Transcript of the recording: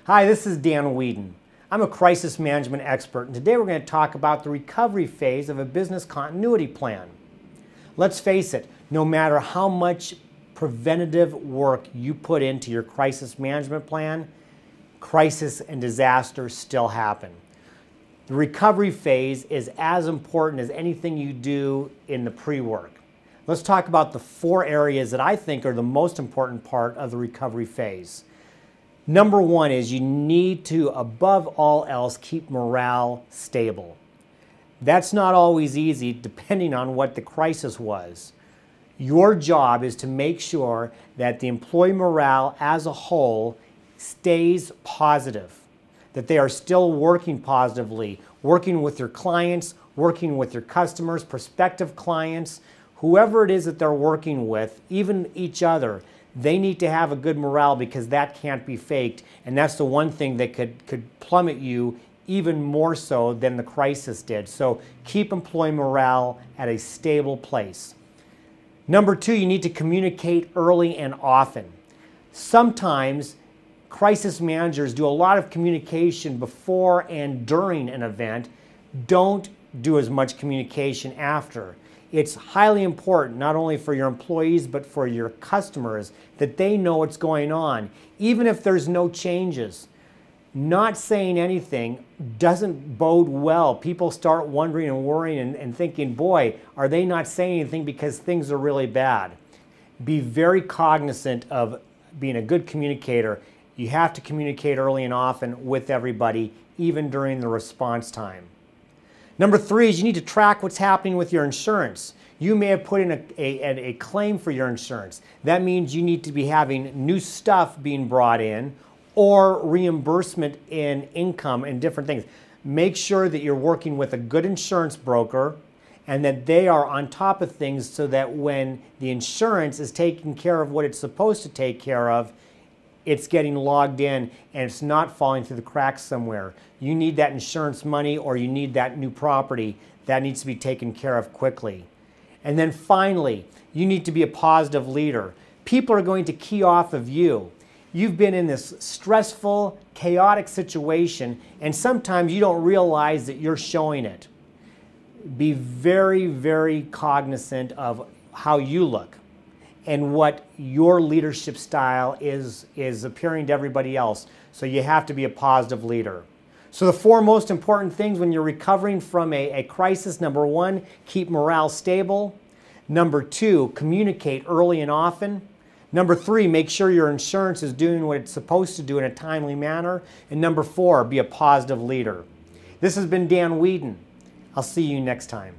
Hi, this is Dan Weedin. I'm a crisis management expert, and today we're going to talk about the recovery phase of a business continuity plan. Let's face it, no matter how much preventative work you put into your crisis management plan, crisis and disasters still happen. The recovery phase is as important as anything you do in the pre-work. Let's talk about the 4 areas that I think are the most important part of the recovery phase. Number 1 is you need to, above all else, keep morale stable. That's not always easy depending on what the crisis was. Your job is to make sure that the employee morale as a whole stays positive, that they are still working positively, working with their clients, working with their customers, prospective clients, whoever it is that they're working with, even each other. They need to have a good morale because that can't be faked, and that's the one thing that could plummet you even more so than the crisis did. So keep employee morale at a stable place. Number 2, you need to communicate early and often. Sometimes crisis managers do a lot of communication before and during an event. Don't do as much communication after. It's highly important, not only for your employees, but for your customers, that they know what's going on, even if there's no changes. Not saying anything doesn't bode well. People start wondering and worrying and thinking, boy, are they not saying anything because things are really bad? Be very cognizant of being a good communicator. You have to communicate early and often with everybody, even during the response time. Number 3 is you need to track what's happening with your insurance. You may have put in a claim for your insurance. That means you need to be having new stuff being brought in or reimbursement in income and different things. Make sure that you're working with a good insurance broker and that they are on top of things so that when the insurance is taking care of what it's supposed to take care of, it's getting logged in and it's not falling through the cracks somewhere. You need that insurance money or you need that new property. That needs to be taken care of quickly. And then finally, you need to be a positive leader. People are going to key off of you. You've been in this stressful, chaotic situation, and sometimes you don't realize that you're showing it. Be very, very cognizant of how you look and what your leadership style is appearing to everybody else. So you have to be a positive leader. So the 4 most important things when you're recovering from a crisis: number 1, keep morale stable. Number 2, communicate early and often. Number 3, make sure your insurance is doing what it's supposed to do in a timely manner. And number 4, be a positive leader. This has been Dan Weedin. I'll see you next time.